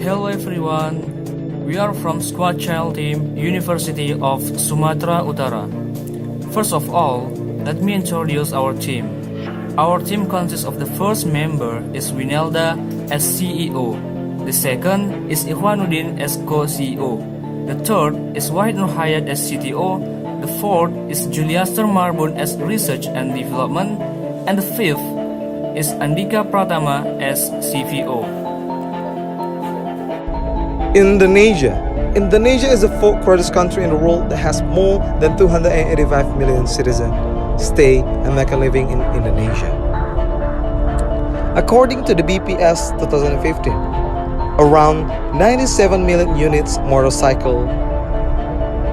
Hello everyone, we are from Schwarzchild team, University of Sumatra Utara. First of all, let me introduce our team. Our team consists of the first member is Winelda as CEO. The second is Ikhwanuddin as co-CEO. The third is Wahid Nurhayat as CTO. The fourth is Juliaster Marbun as research and development. And the fifth is Andika Pratama as CVO. Indonesia is the fourth greatest country in the world that has more than 285 million citizens stay and make a living in Indonesia. According to the BPS 2015, around 97 million units motorcycle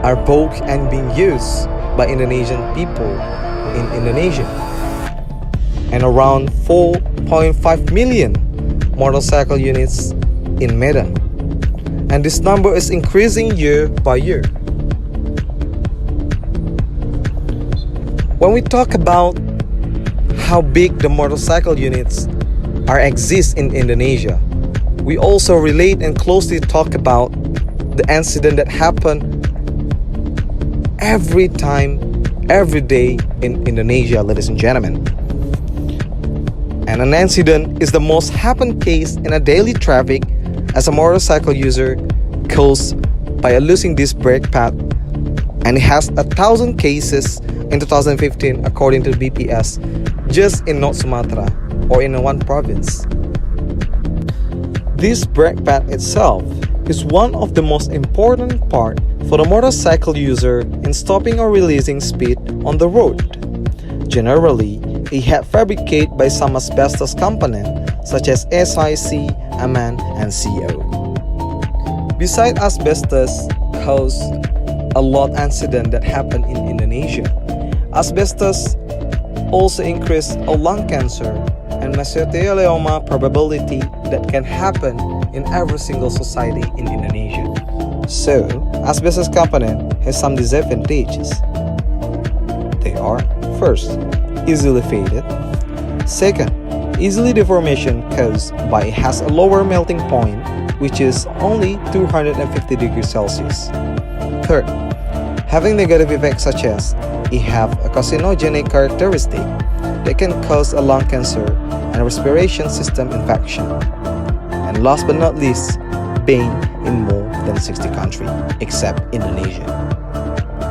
are bought and being used by Indonesian people in Indonesia, and around 4.5 million motorcycle units in Medan. And this number is increasing year by year. When we talk about how big the motorcycle units exist in Indonesia, we also relate and closely talk about the incident that happen every day in Indonesia, ladies and gentlemen. And an incident is the most happen case in a daily traffic as a motorcycle user caused by a losing disc brake pad, and it has 1,000 cases in 2015 according to the BPS just in North Sumatra or in one province. This brake pad itself is one of the most important part for the motorcycle user in stopping or releasing speed on the road. Generally, it had fabricated by some asbestos component such as SiC, Aman, and CO. Besides asbestos cause a lot incident that happen in Indonesia, asbestos also increase lung cancer and mesothelioma probability that can happen in every single society in Indonesia. So, asbestos component has some disadvantages. They are: first, easily faded; second, easily deformation caused by it has a lower melting point, which is only 250 degrees Celsius. Third, having negative effects such as it have a carcinogenic characteristic that can cause a lung cancer and respiration system infection. And last but not least, being in more than 60 countries except Indonesia.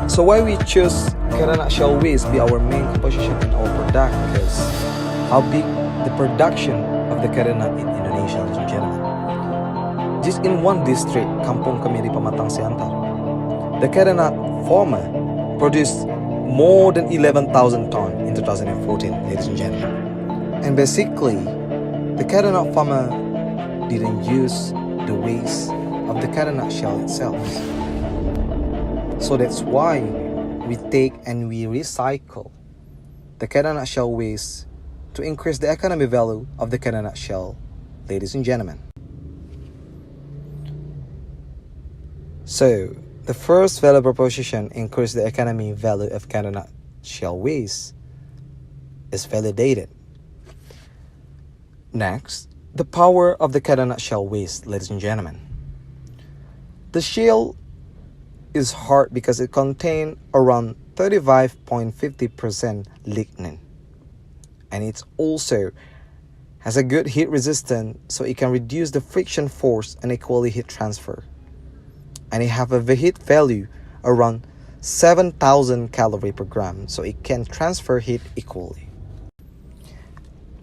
So why we choose candlenut shell waste be our main composition in our product is how big the production of the candlenut in Indonesia, ladies and gentlemen. Just in one district, Kampung Kemiri Pematang Siantar, the candlenut farmer produced more than 11,000 tons in 2014, ladies and gentlemen. And basically, the candlenut farmer didn't use the waste of the candlenut shell itself. So that's why we take and we recycle the candlenut shell waste to increase the economic value of the candlenut shell, ladies and gentlemen. So, the first value proposition increase the economic value of candlenut shell waste is validated. Next, the power of the candlenut shell waste, ladies and gentlemen. The shell is hard because it contains around 35.50% lignin. And it also has a good heat resistance, so it can reduce the friction force and equally heat transfer. And it have a heat value around 7,000 calories per gram, so it can transfer heat equally.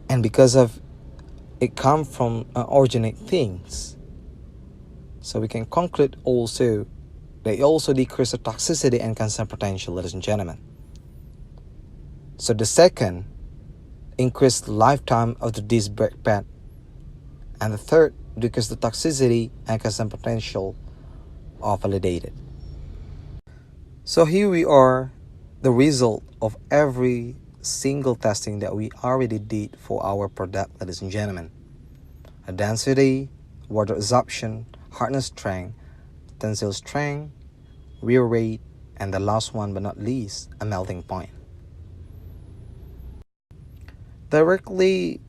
And because of it come from organic things, so we can conclude also that it also decrease the toxicity and cancer potential, ladies and gentlemen. So the second, increase the lifetime of the disc brake pad, and the third, decrease the toxicity and cancer potential are validated. So here we are, the result of every single testing that we already did for our product, ladies and gentlemen. A density, water absorption, hardness strength, tensile strength, wear rate, and the last one but not least, a melting point. Directly,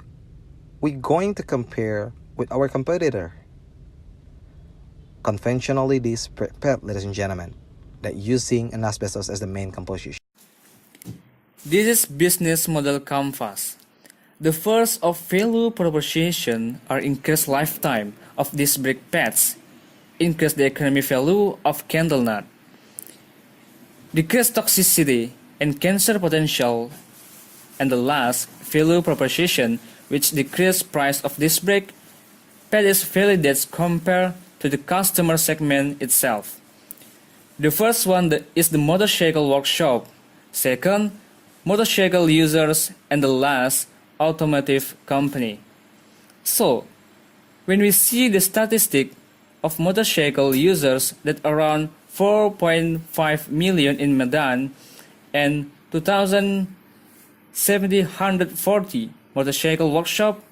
we're going to compare with our competitor. conventionally disc brake pad, ladies and gentlemen, that using an asbestos as the main composition. This is business model canvas. The first of value proposition are increased lifetime of disc brake pads, increase the economic value of candlenut, decrease toxicity and cancer potential, and the last value proposition, which decrease price of disc brake pad, is validated compared to the customer segment itself. The first one is the motorcycle workshop, second, motorcycle users, and the last, automotive company. So, when we see the statistic of motorcycle users that around 4.5 million in Medan and 2,740 motorcycle workshop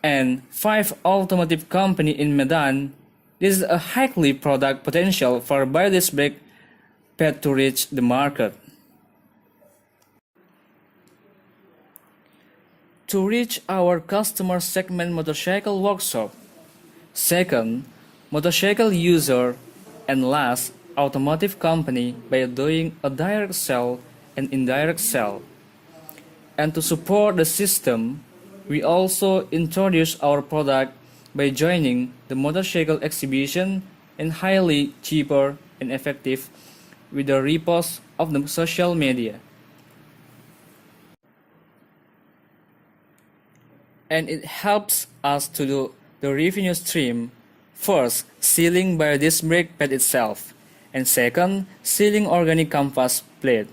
and 5 automotive company in Medan, this is a highly product potential for biodisc brake pad to reach the market. To reach our customer segment motorcycle workshop, second, motorcycle user, and last, automotive company by doing a direct sell and indirect sell. And to support the system, we also introduce our product by joining the motorcycle exhibition and highly cheaper and effective with the repost of the social media. And it helps us to do the revenue stream. First, selling biodisc brake pad itself, and second, selling organic canvas plate.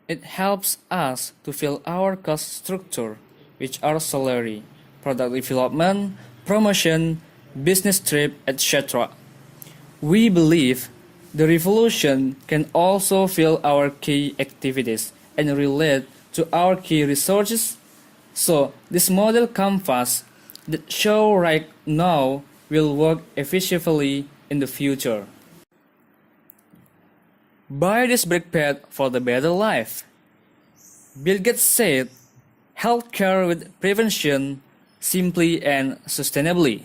It helps us to fill our cost structure, which are salary, product development, promotion, business trip, etc. We believe the revolution can also fill our key activities and relate to our key resources. So this model canvas that show right now will work efficiently in the future. Buy this brake pad for the better life. Bill Gates said, healthcare with prevention, simply and sustainably.